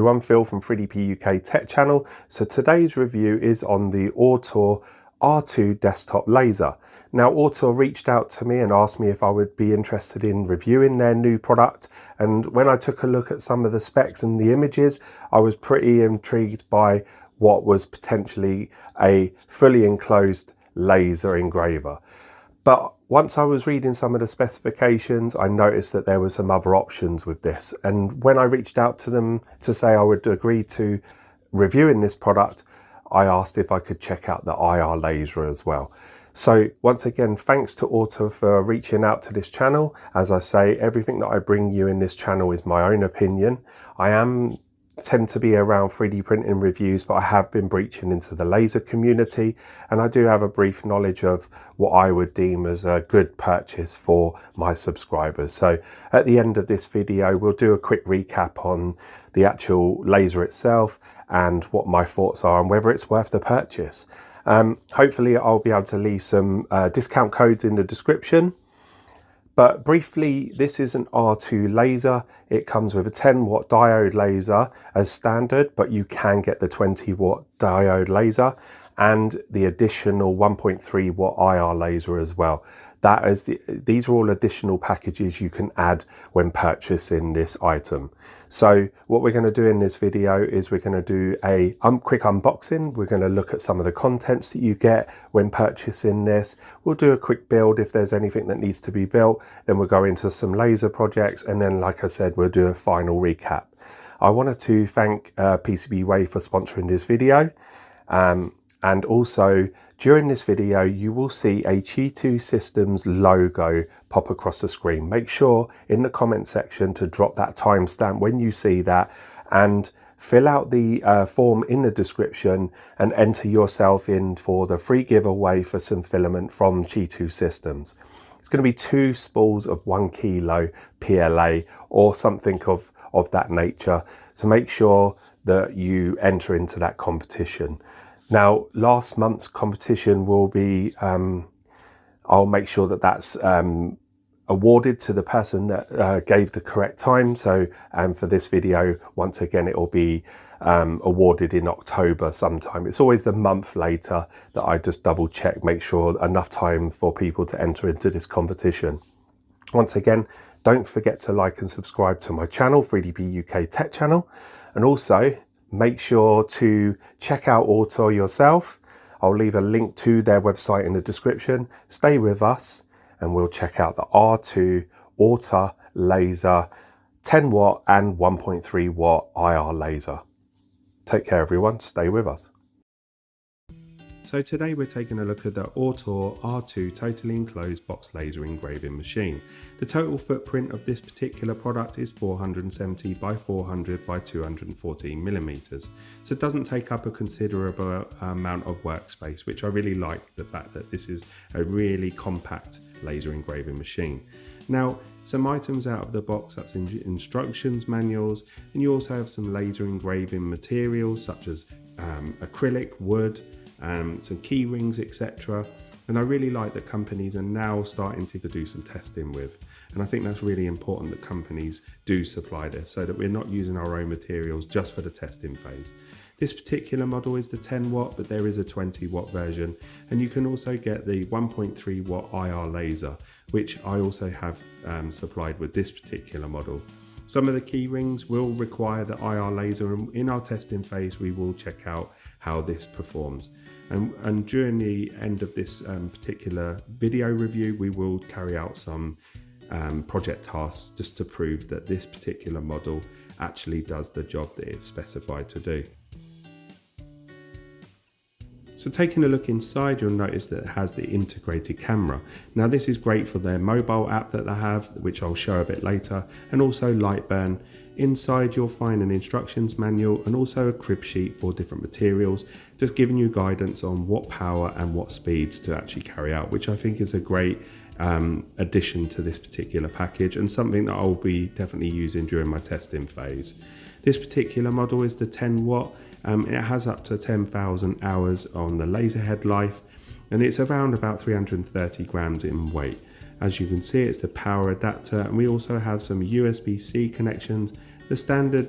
I'm Phil from 3DP UK Tech Channel. So today's review is on the Ortur R2 desktop laser. Now Ortur reached out to me and asked me if I would be interested in reviewing their new product, and when I took a look at some of the specs and the images, I was pretty intrigued by what was potentially a fully enclosed laser engraver. But once I was reading some of the specifications, I noticed that there were some other options with this. And when I reached out to them to say I would agree to reviewing this product, I asked if I could check out the IR laser as well. So once again, thanks to Ortur for reaching out to this channel. As I say, everything that I bring you in this channel is my own opinion. I tend to be around 3D printing reviews, but I have been breaching into the laser community, and I do have a brief knowledge of what I would deem as a good purchase for my subscribers. So at the end of this video, we'll do a quick recap on the actual laser itself and what my thoughts are and whether it's worth the purchase. Hopefully I'll be able to leave some discount codes in the description. But briefly, this is an R2 laser. It comes with a 10-watt diode laser as standard, but you can get the 20-watt diode laser and the additional 1.3-watt IR laser as well. These are all additional packages you can add when purchasing this item. So what we're going to do in this video is we're going to do a quick unboxing. We're going to look at some of the contents that you get when purchasing this. We'll do a quick build if there's anything that needs to be built. Then we'll go into some laser projects, and then, like I said, we'll do a final recap. I wanted to thank PCBWAY for sponsoring this video. And also, during this video, you will see a G2 Systems logo pop across the screen. Make sure in the comment section to drop that timestamp when you see that, and fill out the form in the description and enter yourself in for the free giveaway for some filament from G2 Systems. It's going to be 2 spools of 1 kilo PLA or something of that nature. So make sure that you enter into that competition. Now, last month's competition will be, I'll make sure that that's awarded to the person that gave the correct time. So for this video, once again, it will be awarded in October sometime. It's always the month later that I just double check, make sure enough time for people to enter into this competition. Once again, don't forget to like and subscribe to my channel, 3DP UK Tech Channel, and also make sure to check out Ortur yourself. I'll leave a link to their website in the description. Stay with us and we'll check out the R2 Ortur laser 10-watt and 1.3-watt IR laser. Take care everyone, stay with us. So today we're taking a look at the Ortur R2 totally enclosed box laser engraving machine. The total footprint of this particular product is 470 by 400 by 214 millimeters. So it doesn't take up a considerable amount of workspace, which I really like, the fact that this is a really compact laser engraving machine. Now, some items out of the box, that's instructions manuals, and you also have some laser engraving materials such as acrylic, wood, some key rings, etc. And I really like that companies are now starting to do some testing with, and I think that's really important that companies do supply this so that we're not using our own materials just for the testing phase. This particular model is the 10-watt, but there is a 20-watt version, and you can also get the 1.3-watt IR laser, which I also have supplied with this particular model. Some of the key rings will require the IR laser, and in our testing phase we will check out how this performs. And during the end of this particular video review, we will carry out some project tasks just to prove that this particular model actually does the job that it's specified to do. So taking a look inside, you'll notice that it has the integrated camera. Now this is great for their mobile app that they have, which I'll show a bit later, and also Lightburn. Inside you'll find an instructions manual and also a crib sheet for different materials, just giving you guidance on what power and what speeds to actually carry out, which I think is a great addition to this particular package and something that I'll be definitely using during my testing phase. This particular model is the 10-watt. It has up to 10,000 hours on the laser head life, and it's around about 330 grams in weight. As you can see, it's the power adapter, and we also have some USB-C connections the standard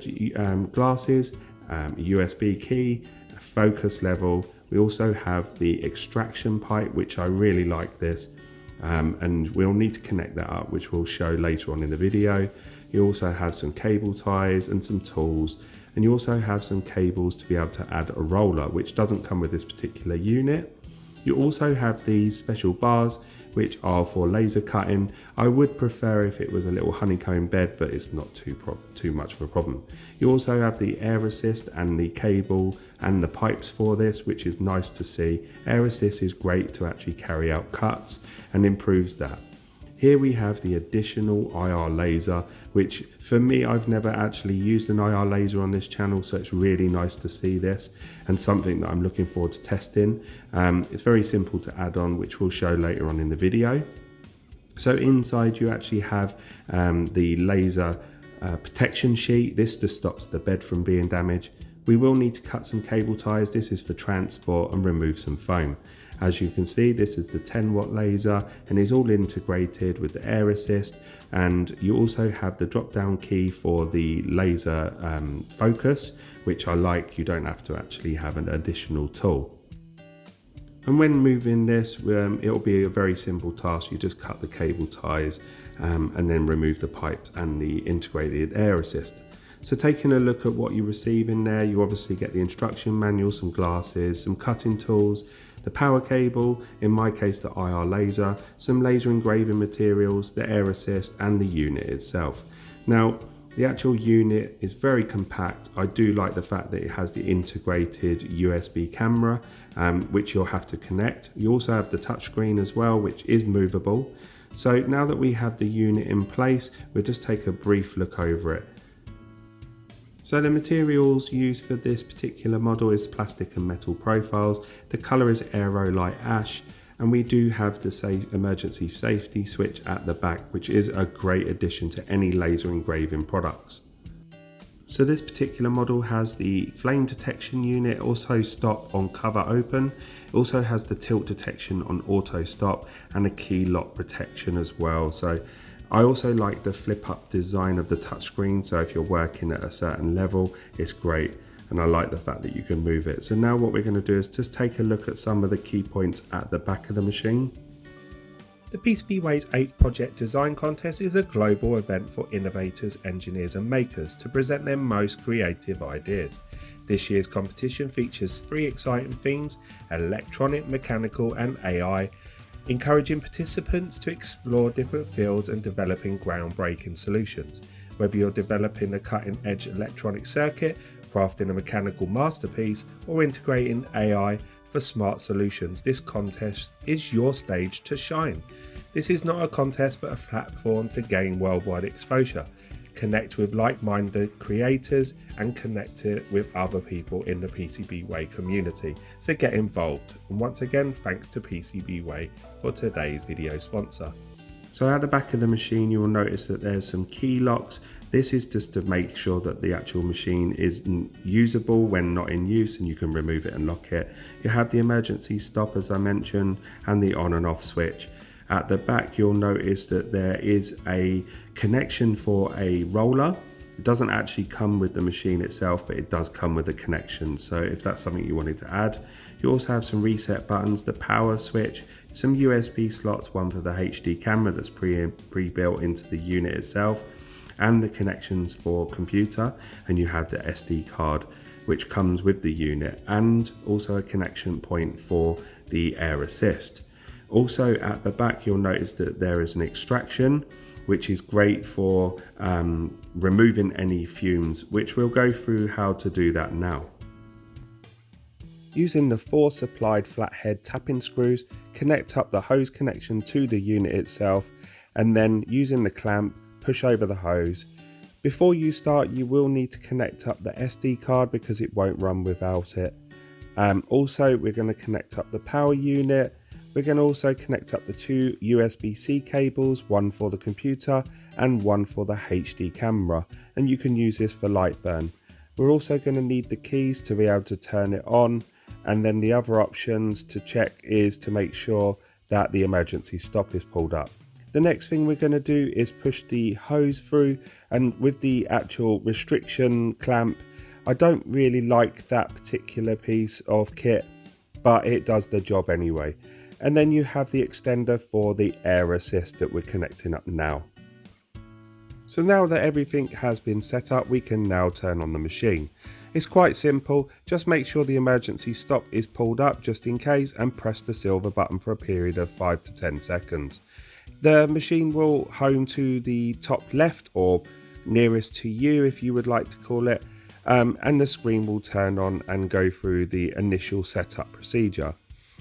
glasses, USB key, a focus level. We also have the extraction pipe, which I really like this, and we'll need to connect that up, which we'll show later on in the video. You also have some cable ties and some tools, and you also have some cables to be able to add a roller, which doesn't come with this particular unit. You also have these special bars, which are for laser cutting. I would prefer if it was a little honeycomb bed, but it's not too much of a problem. You also have the air assist and the cable and the pipes for this, which is nice to see. Air assist is great to actually carry out cuts and improves that. Here we have the additional IR laser, which for me, I've never actually used an IR laser on this channel, so it's really nice to see this and something that I'm looking forward to testing. It's very simple to add on, which we'll show later on in the video. So inside you actually have the laser protection sheet. This just stops the bed from being damaged. We will need to cut some cable ties. This is for transport, and remove some foam. As you can see, this is the 10W laser and is all integrated with the air assist, and you also have the drop down key for the laser focus, which I like. You don't have to actually have an additional tool. And when moving this, it'll be a very simple task. You just cut the cable ties and then remove the pipes and the integrated air assist. So taking a look at what you receive in there, you obviously get the instruction manual, some glasses, some cutting tools, the power cable, in my case the IR laser, some laser engraving materials, the air assist and the unit itself. Now the actual unit is very compact. I do like the fact that it has the integrated USB camera, which you'll have to connect. You also have the touchscreen as well, which is movable. So now that we have the unit in place, we'll just take a brief look over it. So the materials used for this particular model is plastic and metal profiles. The colour is Aero Light Ash, and we do have the emergency safety switch at the back, which is a great addition to any laser engraving products. So this particular model has the flame detection unit, also stop on cover open. It also has the tilt detection on auto stop and a key lock protection as well. So I also like the flip up design of the touchscreen, so if you're working at a certain level, it's great, and I like the fact that you can move it. So now what we're going to do is just take a look at some of the key points at the back of the machine. The PCBWAY's 8th Project Design Contest is a global event for innovators, engineers and makers to present their most creative ideas. This year's competition features 3 exciting themes: electronic, mechanical and AI, encouraging participants to explore different fields and developing groundbreaking solutions. Whether you're developing a cutting-edge electronic circuit, crafting a mechanical masterpiece, or integrating AI for smart solutions, this contest is your stage to shine. This is not a contest but a platform to gain worldwide exposure. Connect with like-minded creators and connect it with other people in the PCBWAY community. So get involved. And once again, thanks to PCBWAY for today's video sponsor. So at the back of the machine, you will notice that there's some key locks. This is just to make sure that the actual machine is usable when not in use, and you can remove it and lock it. You have the emergency stop, as I mentioned, and the on and off switch. At the back, you'll notice that there is a connection for a roller. It doesn't actually come with the machine itself, but it does come with a connection. So if that's something you wanted to add, you also have some reset buttons, the power switch, some USB slots, one for the HD camera that's pre-built into the unit itself, and the connections for computer, and you have the SD card which comes with the unit, and also a connection point for the air assist. Also at the back, you'll notice that there is an extraction, which is great for removing any fumes, which we'll go through how to do that now. Using the 4 supplied flathead tapping screws, connect up the hose connection to the unit itself, and then using the clamp, push over the hose. Before you start, you will need to connect up the SD card because it won't run without it. Also, we're going to connect up the power unit. We're going to also connect up the 2 USB-C cables, one for the computer and one for the HD camera, and you can use this for light burn. We're also going to need the keys to be able to turn it on, and then the other options to check is to make sure that the emergency stop is pulled up. The next thing we're going to do is push the hose through, and with the actual restriction clamp, I don't really like that particular piece of kit, but it does the job anyway. And then you have the extender for the air assist that we're connecting up now. So now that everything has been set up, we can now turn on the machine. It's quite simple, just make sure the emergency stop is pulled up just in case, and press the silver button for a period of 5 to 10 seconds. The machine will home to the top left, or nearest to you if you would like to call it, and the screen will turn on and go through the initial setup procedure.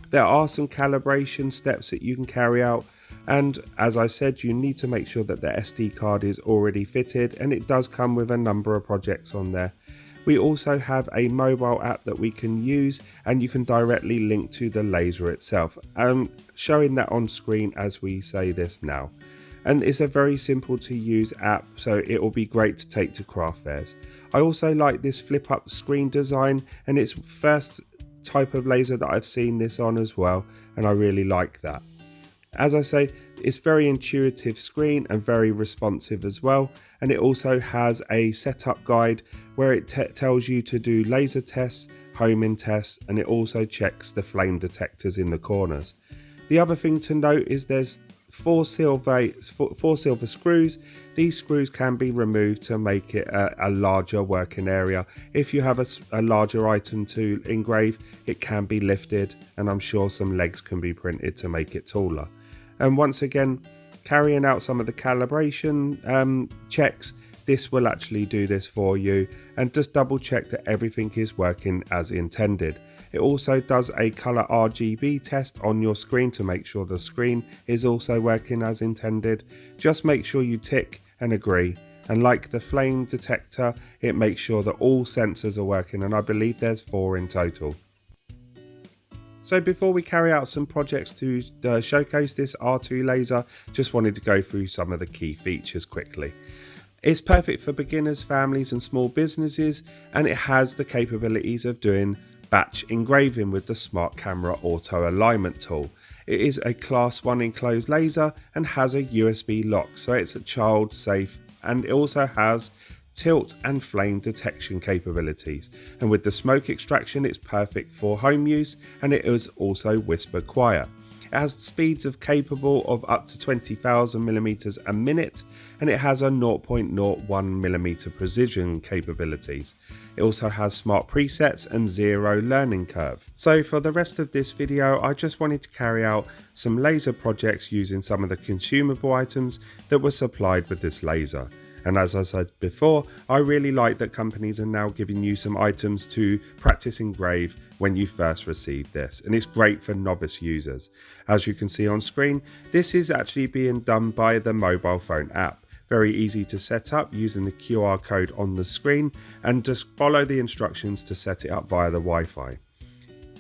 There are some calibration steps that you can carry out, and as I said, you need to make sure that the SD card is already fitted, and it does come with a number of projects on there. We also have a mobile app that we can use, and you can directly link to the laser itself. I'm showing that on screen as we say this now. And it's a very simple to use app, so it will be great to take to craft fairs. I also like this flip up screen design, and it's first type of laser that I've seen this on as well, and I really like that. As I say, it's very intuitive screen and very responsive as well, and it also has a setup guide where it tells you to do laser tests, homing tests, and it also checks the flame detectors in the corners. The other thing to note is there's four silver screws. These screws can be removed to make it a larger working area. If you have a larger item to engrave, it can be lifted, and I'm sure some legs can be printed to make it taller. And once again, carrying out some of the calibration checks, this will actually do this for you, and just double check that everything is working as intended. It also does a color RGB test on your screen to make sure the screen is also working as intended. Just make sure you tick and agree, and like the flame detector, it makes sure that all sensors are working, and I believe there's 4 in total. So before we carry out some projects to showcase this R2 laser, just wanted to go through some of the key features quickly. It's perfect for beginners, families and small businesses, and it has the capabilities of doing batch engraving with the Smart Camera Auto Alignment tool. It is a class 1 enclosed laser and has a USB lock, so it's a child safe, and it also has tilt and flame detection capabilities, and with the smoke extraction it's perfect for home use, and it is also whisper quiet. It has speeds capable of up to 20,000 millimeters a minute, and it has a 0.01 millimeter precision capabilities. It also has smart presets and zero learning curve. So for the rest of this video, I just wanted to carry out some laser projects using some of the consumable items that were supplied with this laser. And as I said before, I really like that companies are now giving you some items to practice engrave when you first receive this, and it's great for novice users. As you can see on screen, this is actually being done by the mobile phone app. Very easy to set up using the QR code on the screen, and just follow the instructions to set it up via the Wi-Fi.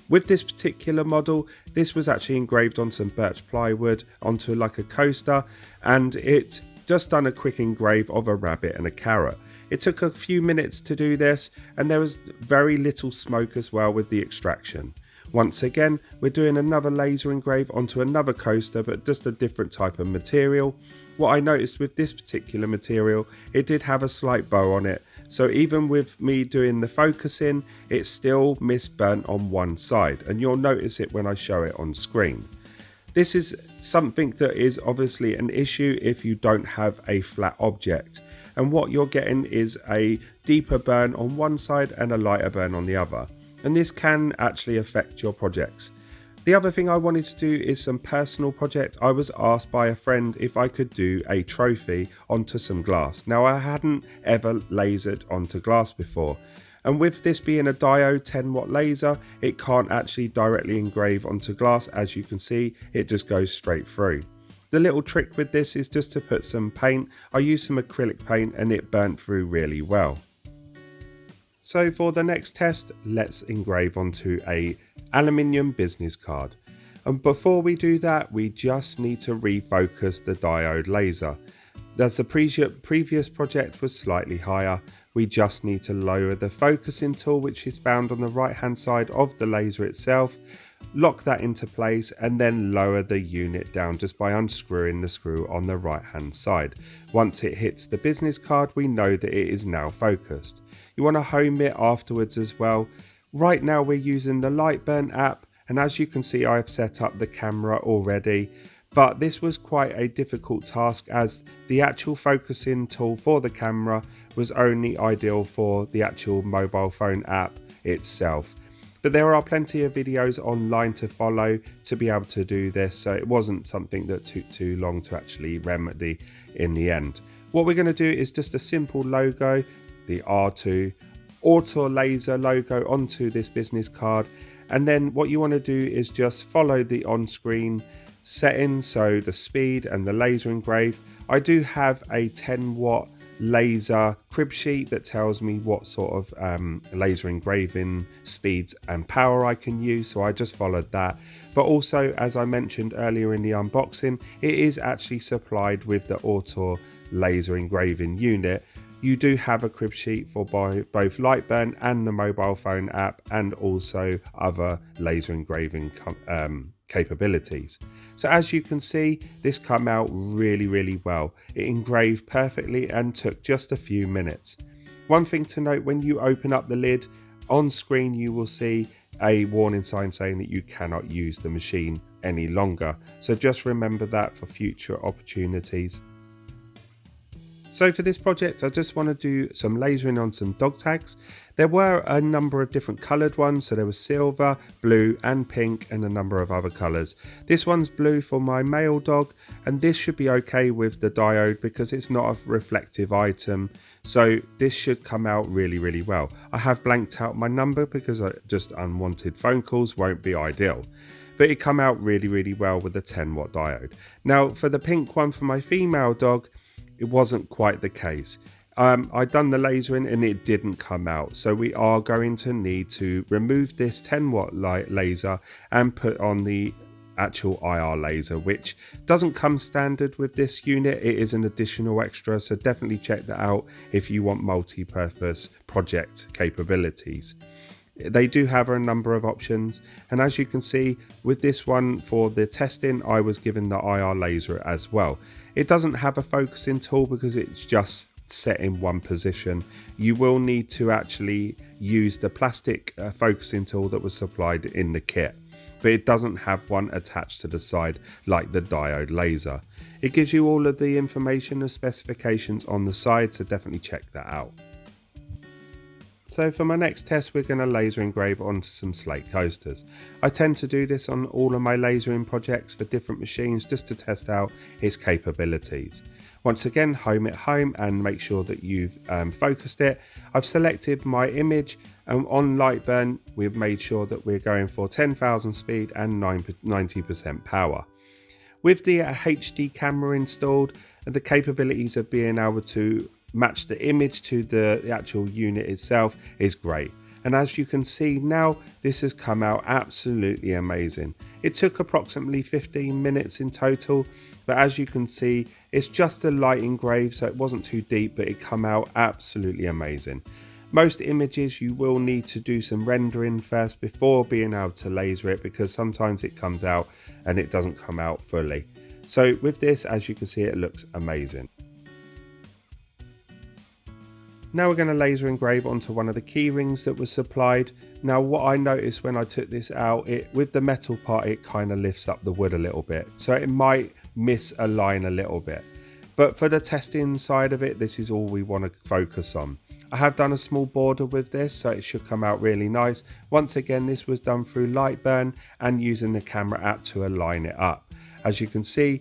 With this particular model, this was actually engraved on some birch plywood onto like a coaster, and it just done a quick engrave of a rabbit and a carrot. It took a few minutes to do this, and there was very little smoke as well with the extraction. Once again, we're doing another laser engrave onto another coaster, but just a different type of material. What I noticed with this particular material, it did have a slight bow on it, so even with me doing the focusing, it still misburnt on one side, and you'll notice it when I show it on screen. This is something that is obviously an issue if you don't have a flat object, and what you're getting is a deeper burn on one side and a lighter burn on the other, and this can actually affect your projects. The other thing I wanted to do is some personal project. I was asked by a friend if I could do a trophy onto some glass. Now, I hadn't ever lasered onto glass before, and with this being a Diode 10W laser, it can't actually directly engrave onto glass. As you can see, it just goes straight through. The little trick with this is just to put some paint. I used some acrylic paint and it burnt through really well. So for the next test, let's engrave onto a aluminium business card. And before we do that, we just need to refocus the diode laser. As the previous project was slightly higher, we just need to lower the focusing tool, which is found on the right hand side of the laser itself. lock that into place and then lower the unit down just by unscrewing the screw on the right hand side. Once it hits the business card, we know that it is now focused. You want to home it afterwards as well. Right now we're using the Lightburn app, and as you can see I've set up the camera already, but this was quite a difficult task as the actual focusing tool for the camera was only ideal for the actual mobile phone app itself. But there are plenty of videos online to follow to be able to do this, so it wasn't something that took too long to actually remedy in the end. What we're going to do is just a simple logo, the R2 Ortur laser logo onto this business card, and then what you want to do is just follow the on-screen settings, so the speed and the laser engrave. I do have a 10-watt laser crib sheet that tells me what sort of laser engraving speeds and power I can use, so I just followed that. But also, as I mentioned earlier in the unboxing, it is actually supplied with the Ortur laser engraving unit. You do have a crib sheet for both Lightburn and the mobile phone app, and also other laser engraving capabilities. So as you can see, this came out really well. It engraved perfectly and took just a few minutes. One thing to note, when you open up the lid, on screen you will see a warning sign saying that you cannot use the machine any longer. So just remember that for future opportunities. So for this project, I just want to do some lasering on some dog tags. There were a number of different coloured ones, so there was silver, blue and pink, and a number of other colours. This one's blue for my male dog, and this should be okay with the diode because it's not a reflective item, so this should come out really well. I have blanked out my number because just unwanted phone calls won't be ideal. But it come out really well with the 10-watt diode. Now for the pink one for my female dog, it wasn't quite the case. I'd done the lasering and it didn't come out, so we are going to need to remove this 10-watt laser and put on the actual IR laser, which doesn't come standard with this unit. It is an additional extra, so definitely check that out if you want multi-purpose project capabilities. They do have a number of options, and as you can see with this one for the testing, I was given the IR laser as well. It doesn't have a focusing tool because it's just set in one position. You will need to actually use the plastic focusing tool that was supplied in the kit, but it doesn't have one attached to the side like the diode laser. It gives you all of the information and specifications on the side, so definitely check that out. So for my next test, we're going to laser engrave onto some slate coasters. I tend to do this on all of my lasering projects for different machines just to test out its capabilities. Once again, home it home and make sure that you've focused it. I've selected my image, and on Lightburn we've made sure that we're going for 10,000 speed and 90% power. With the HD camera installed, the capabilities of being able to match the image to the actual unit itself is great, and as you can see now, this has come out absolutely amazing. It took approximately 15 minutes in total, but as you can see, it's just a light engrave, so it wasn't too deep, but it come out absolutely amazing. Most images you will need to do some rendering first before being able to laser it, because sometimes it comes out and it doesn't come out fully. So with this, as you can see, it looks amazing. Now we're going to laser engrave onto one of the key rings that was supplied. Now what I noticed when I took this out, with the metal part, it kind of lifts up the wood a little bit, so it might misalign a little bit. But for the testing side of it, this is all we want to focus on. I have done a small border with this, so it should come out really nice. Once again, this was done through Lightburn and using the camera app to align it up. As you can see,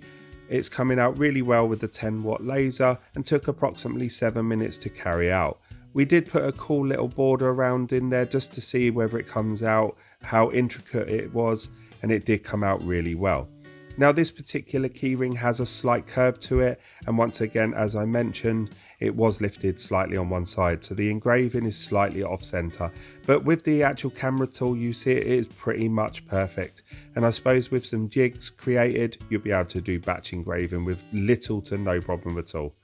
it's coming out really well with the 10-watt laser and took approximately 7 minutes to carry out. We did put a cool little border around in there just to see whether it comes out, how intricate it was, and it did come out really well. Now this particular keyring has a slight curve to it, and once again, as I mentioned, it was lifted slightly on one side, so the engraving is slightly off center, but with the actual camera tool you see it is pretty much perfect, and I suppose with some jigs created you'll be able to do batch engraving with little to no problem at all.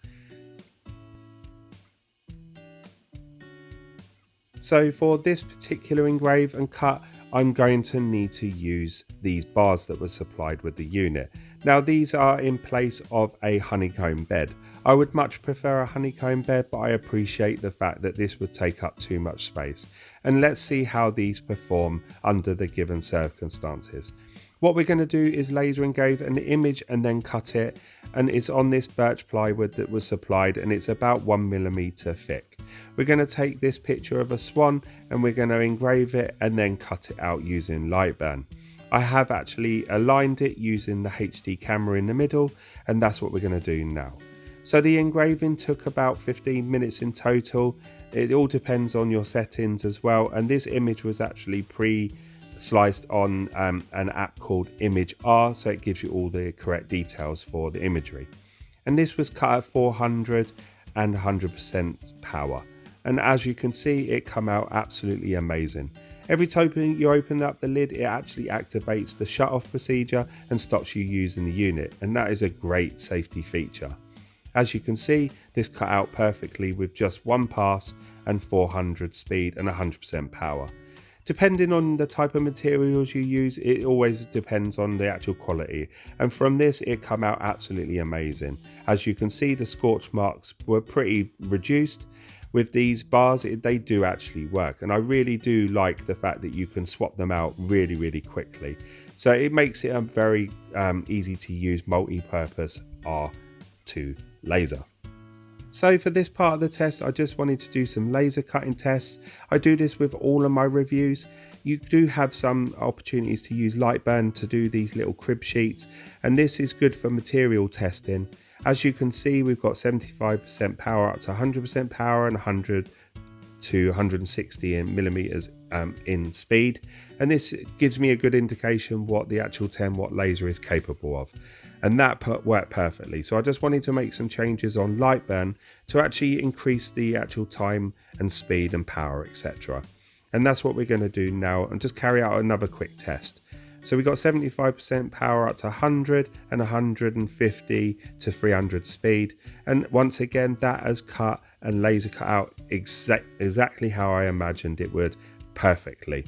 So for this particular engrave and cut, I'm going to need to use these bars that were supplied with the unit. Now these are in place of a honeycomb bed. I would much prefer a honeycomb bed, but I appreciate the fact that this would take up too much space. And let's see how these perform under the given circumstances. What we're going to do is laser engrave an image and then cut it, and it's on this birch plywood that was supplied, and it's about 1mm thick. We're going to take this picture of a swan and we're going to engrave it and then cut it out using Lightburn. I have actually aligned it using the HD camera in the middle, and that's what we're going to do now. So the engraving took about 15 minutes in total. It all depends on your settings as well, and this image was actually pre-sliced on an app called Image R, so it gives you all the correct details for the imagery. And this was cut at 400 and 100% power, and as you can see, it come out absolutely amazing. Every time you open up the lid, it actually activates the shut-off procedure and stops you using the unit, and that is a great safety feature. As you can see, this cut out perfectly with just one pass and 400 speed and 100% power. Depending on the type of materials you use, it always depends on the actual quality, and from this it come out absolutely amazing. As you can see, the scorch marks were pretty reduced. With these bars, they do actually work, and I really do like the fact that you can swap them out really quickly. So it makes it a very easy to use multi-purpose R2 laser. So for this part of the test, I just wanted to do some laser cutting tests. I do this with all of my reviews. You do have some opportunities to use Lightburn to do these little crib sheets, and this is good for material testing. As you can see, we've got 75% power up to 100% power and 100 to 160 millimeters in speed, and this gives me a good indication what the actual 10-watt laser is capable of, and that worked perfectly. So I just wanted to make some changes on Lightburn to actually increase the actual time and speed and power, etc. And that's what we're going to do now, and just carry out another quick test. So we got 75% power up to 100 and 150 to 300 speed, and once again that has cut and laser cut out exactly how I imagined it would, perfectly.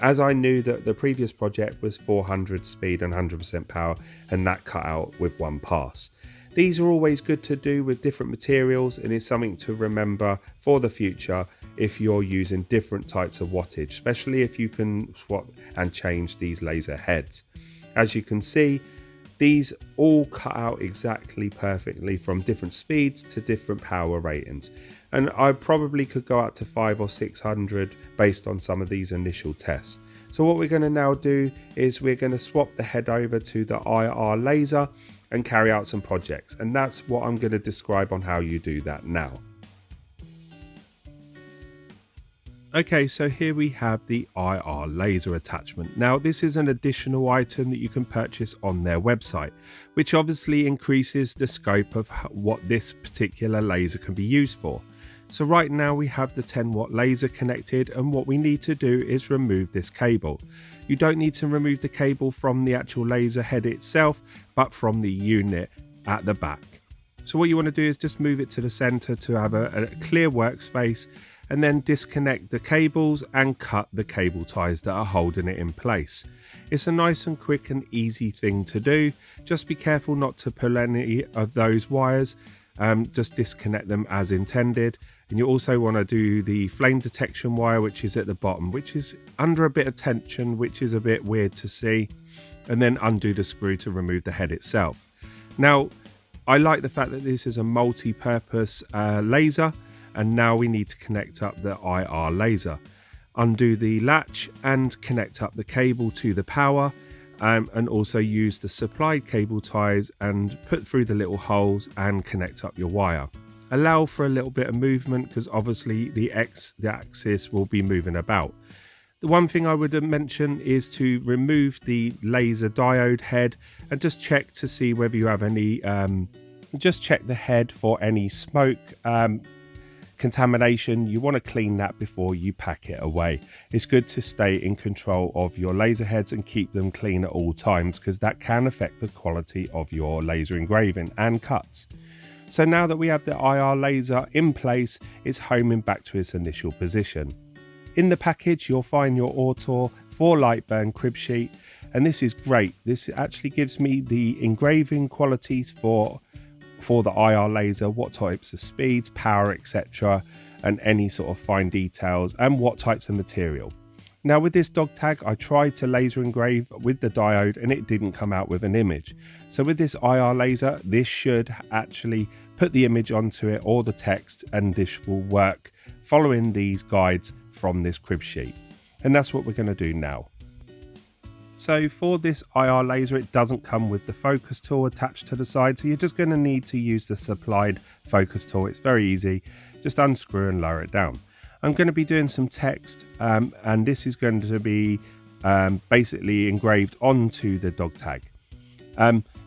As I knew that the previous project was 400 speed and 100% power, and that cut out with one pass. These are always good to do with different materials, and it's something to remember for the future if you're using different types of wattage, especially if you can swap and change these laser heads. As you can see, these all cut out exactly perfectly from different speeds to different power ratings, and I probably could go up to 500 or 600 based on some of these initial tests. So what we're going to now do is we're going to swap the head over to the IR laser and carry out some projects, and that's what I'm going to describe on how you do that now. Okay, so here we have the IR laser attachment. Now this is an additional item that you can purchase on their website, which obviously increases the scope of what this particular laser can be used for. So right now we have the 10-watt laser connected, and what we need to do is remove this cable. You don't need to remove the cable from the actual laser head itself, but from the unit at the back. So what you want to do is just move it to the center to have a clear workspace, and then disconnect the cables and cut the cable ties that are holding it in place. It's a nice and quick and easy thing to do. Just be careful not to pull any of those wires. Just disconnect them as intended. And you also want to do the flame detection wire, which is at the bottom, which is under a bit of tension, which is a bit weird to see, and then undo the screw to remove the head itself. Now I like the fact that this is a multi-purpose laser, and now we need to connect up the IR laser. Undo the latch and connect up the cable to the power, and also use the supplied cable ties and put through the little holes and connect up your wire. Allow for a little bit of movement, because obviously the axis will be moving about. The one thing I would mention is to remove the laser diode head and just check to see whether you have any, just check the head for any smoke contamination. You want to clean that before you pack it away. It's good to stay in control of your laser heads and keep them clean at all times, because that can affect the quality of your laser engraving and cuts. So now that we have the IR laser in place, it's homing back to its initial position. In the package you'll find your Ortur 4 light burn crib sheet, and this is great. This actually gives me the engraving qualities for the IR laser, what types of speeds, power, etc., and any sort of fine details and what types of material. Now with this dog tag I tried to laser engrave with the diode and it didn't come out with an image. So with this IR laser, this should actually put the image onto it or the text, and this will work following these guides from this crib sheet. And that's what we're going to do now. So for this IR laser, it doesn't come with the focus tool attached to the side, so you're just going to need to use the supplied focus tool. It's very easy, just unscrew and lower it down. I'm going to be doing some text, and this is going to be basically engraved onto the dog tag.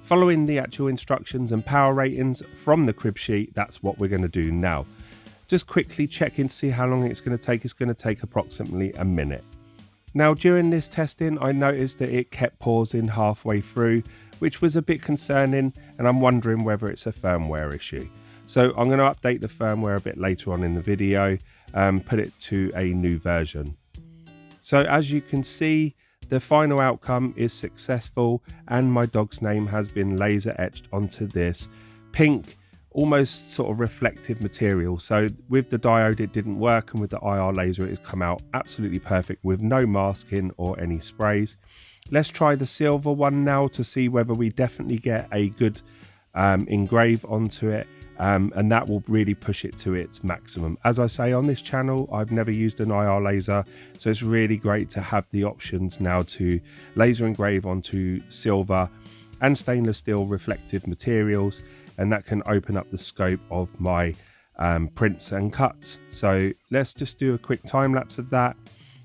Following the actual instructions and power ratings from the crib sheet, that's what we're going to do now. Just quickly checking to see how long it's going to take. It's going to take approximately a minute. Now during this testing I noticed that it kept pausing halfway through, which was a bit concerning, and I'm wondering whether it's a firmware issue. So I'm going to update the firmware a bit later on in the video, put it to a new version. So as you can see, the final outcome is successful and my dog's name has been laser etched onto this pink, almost sort of reflective material. So with the diode it didn't work, and with the IR laser it has come out absolutely perfect with no masking or any sprays. Let's try the silver one now to see whether we definitely get a good engrave onto it, and that will really push it to its maximum. As I say, on this channel I've never used an IR laser, so it's really great to have the options now to laser engrave onto silver and stainless steel reflective materials, and that can open up the scope of my prints and cuts. So let's just do a quick time lapse of that,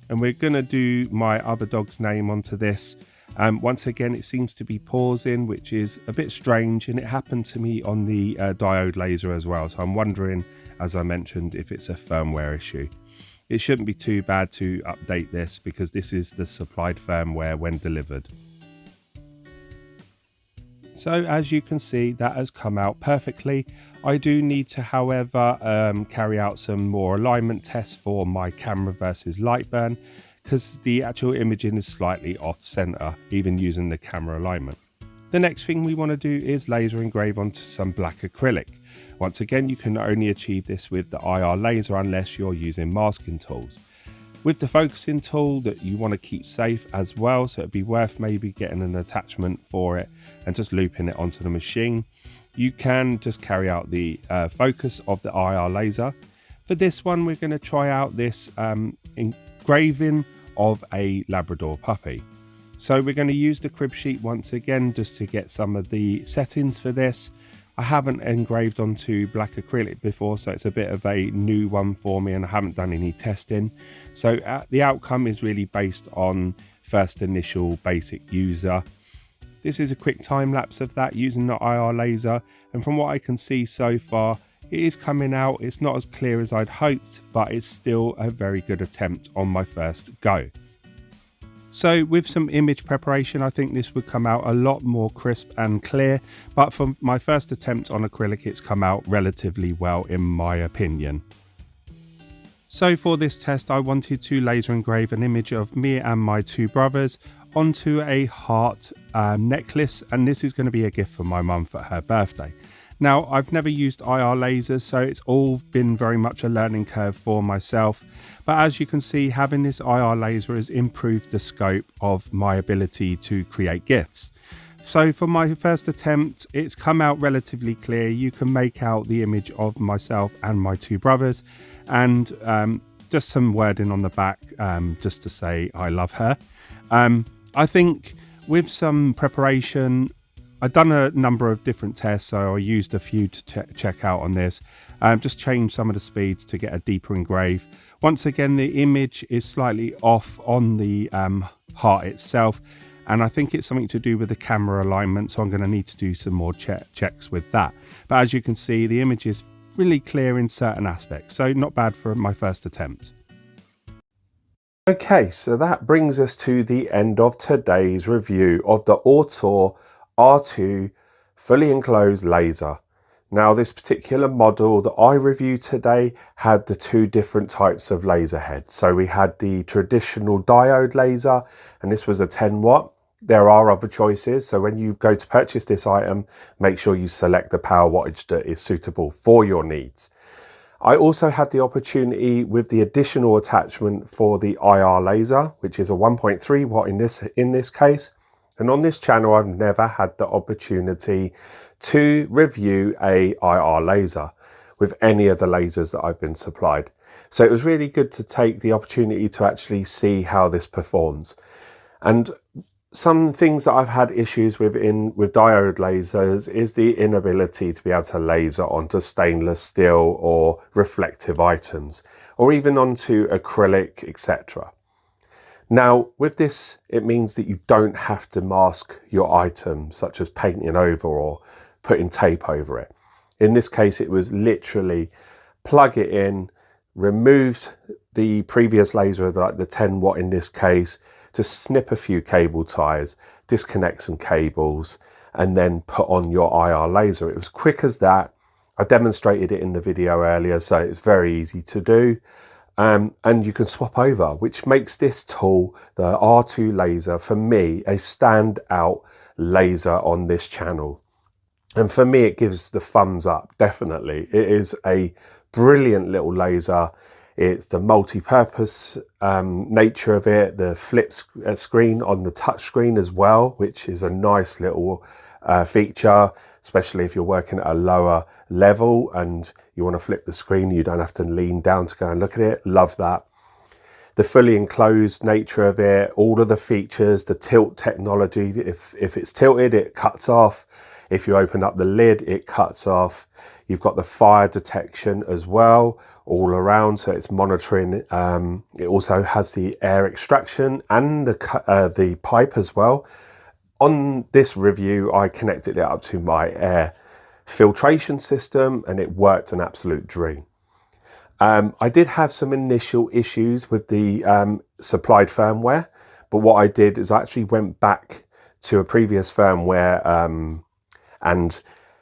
and we're going to do my other dog's name onto this. Once again it seems to be pausing, which is a bit strange, and it happened to me on the diode laser as well, so I'm wondering, as I mentioned, if it's a firmware issue. It shouldn't be too bad to update this because this is the supplied firmware when delivered. So as you can see, that has come out perfectly. I do need to, however, carry out some more alignment tests for my camera versus light burn, because the actual imaging is slightly off center, even using the camera alignment. The next thing we want to do is laser engrave onto some black acrylic. Once again, you can only achieve this with the IR laser unless you're using masking tools. With the focusing tool that you want to keep safe as well, so it'd be worth maybe getting an attachment for it and just looping it onto the machine. You can just carry out the focus of the IR laser. For this one, we're going to try out this engraving of a Labrador puppy. So we're going to use the crib sheet once again just to get some of the settings for this. I haven't engraved onto black acrylic before, so it's a bit of a new one for me, and I haven't done any testing. So the outcome is really based on first initial basic user. This is a quick time lapse of that using the IR laser, and from what I can see so far, it is coming out. It's not as clear as I'd hoped, but it's still a very good attempt on my first go. So with some image preparation, I think this would come out a lot more crisp and clear, but for my first attempt on acrylic, it's come out relatively well in my opinion. So for this test, I wanted to laser engrave an image of me and my two brothers onto a heart necklace, and this is going to be a gift for my mum for her birthday. Now, I've never used IR lasers, so it's all been very much a learning curve for myself. But as you can see, having this IR laser has improved the scope of my ability to create gifts. So for my first attempt, it's come out relatively clear. You can make out the image of myself and my two brothers, and just some wording on the back just to say I love her. I think with some preparation, I've done a number of different tests, so I used a few to check out on this. Just changed some of the speeds to get a deeper engrave. Once again, the image is slightly off on the heart itself, and I think it's something to do with the camera alignment, so I'm going to need to do some more checks with that. But as you can see, the image is really clear in certain aspects, so not bad for my first attempt. Okay, so that brings us to the end of today's review of the Ortur R2 fully enclosed laser. Now this particular model that I reviewed today had the two different types of laser heads. So we had the traditional diode laser, and this was a 10 watt. There are other choices, so when you go to purchase this item, make sure you select the power wattage that is suitable for your needs. I also had the opportunity with the additional attachment for the IR laser, which is a 1.3 watt in this case. And on this channel, I've never had the opportunity to review a IR laser with any of the lasers that I've been supplied. So it was really good to take the opportunity to actually see how this performs. And some things that I've had issues with diode lasers is the inability to be able to laser onto stainless steel or reflective items, or even onto acrylic, etc. Now with this, it means that you don't have to mask your item, such as painting over or putting tape over it. In this case, it was literally plug it in, removed the previous laser, like the 10 watt in this case, just snip a few cable ties, disconnect some cables, and then put on your IR laser. It was quick as that. I demonstrated it in the video earlier, so it's very easy to do. And you can swap over, which makes this tool, the R2 laser, for me, a standout laser on this channel. And for me, it gives the thumbs up, definitely. It is a brilliant little laser. It's the multi-purpose nature of it, the flip screen on the touch screen as well, which is a nice little feature, especially if you're working at a lower level and you want to flip the screen. You don't have to lean down to go and look at it. Love that. The fully enclosed nature of it, all of the features, the tilt technology. If it's tilted, it cuts off. If you open up the lid, it cuts off. You've got the fire detection as well, all around, so it's monitoring. It also has the air extraction and the pipe as well. On this review, I connected it up to my air filtration system, and it worked an absolute dream. I did have some initial issues with the supplied firmware, but what I did is I actually went back to a previous firmware and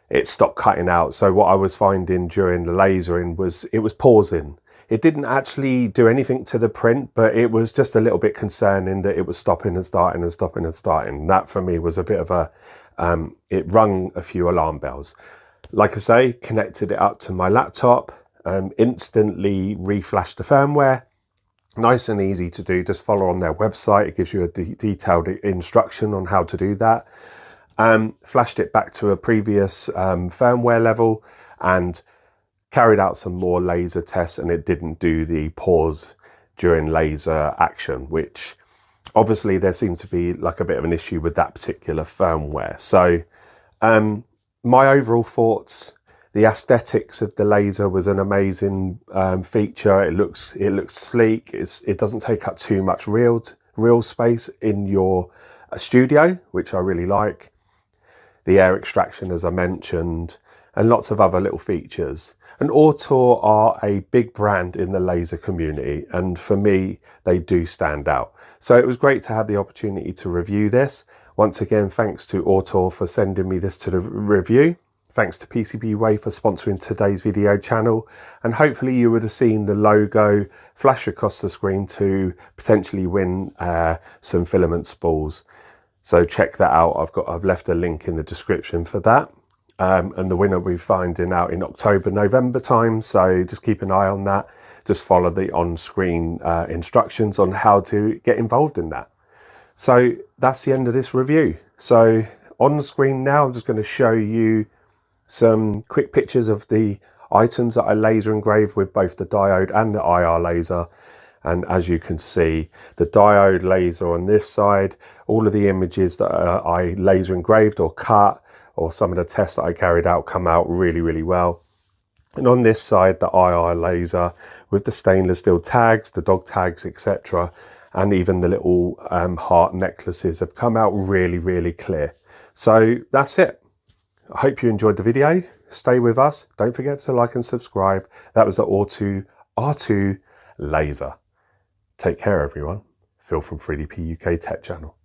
it stopped cutting out. So what I was finding during the lasering was it was pausing. It didn't actually do anything to the print, but it was just a little bit concerning that it was stopping and starting and stopping and starting. That for me was a bit of a, it rung a few alarm bells. Like I say, connected it up to my laptop, instantly reflashed the firmware. Nice and easy to do, just follow on their website. It gives you a detailed instruction on how to do that. Flashed it back to a previous firmware level and carried out some more laser tests, and it didn't do the pause during laser action, which obviously there seems to be like a bit of an issue with that particular firmware. So my overall thoughts, the aesthetics of the laser was an amazing feature. It looks sleek. It doesn't take up too much real space in your studio, which I really like. The air extraction, as I mentioned, and lots of other little features. And Ortur are a big brand in the laser community, and for me, they do stand out. So it was great to have the opportunity to review this. Once again, thanks to Ortur for sending me this to the review. Thanks to PCBWAY for sponsoring today's video channel. And hopefully you would have seen the logo flash across the screen to potentially win some filament spools. So check that out. I've left a link in the description for that. And the winner we'll be finding out in October, November time. So just keep an eye on that. Just follow the on-screen instructions on how to get involved in that. So that's the end of this review. So on the screen now, I'm just going to show you some quick pictures of the items that I laser engraved with both the diode and the IR laser. And as you can see, the diode laser on this side, all of the images that I laser engraved or cut, or some of the tests that I carried out, come out really, really well. And on this side, the IR laser with the stainless steel tags, the dog tags, etc. And even the little heart necklaces have come out really, really clear. So that's it. I hope you enjoyed the video. Stay with us. Don't forget to like and subscribe. That was the Ortur R2 laser. Take care, everyone. Phil from 3DP UK Tech Channel.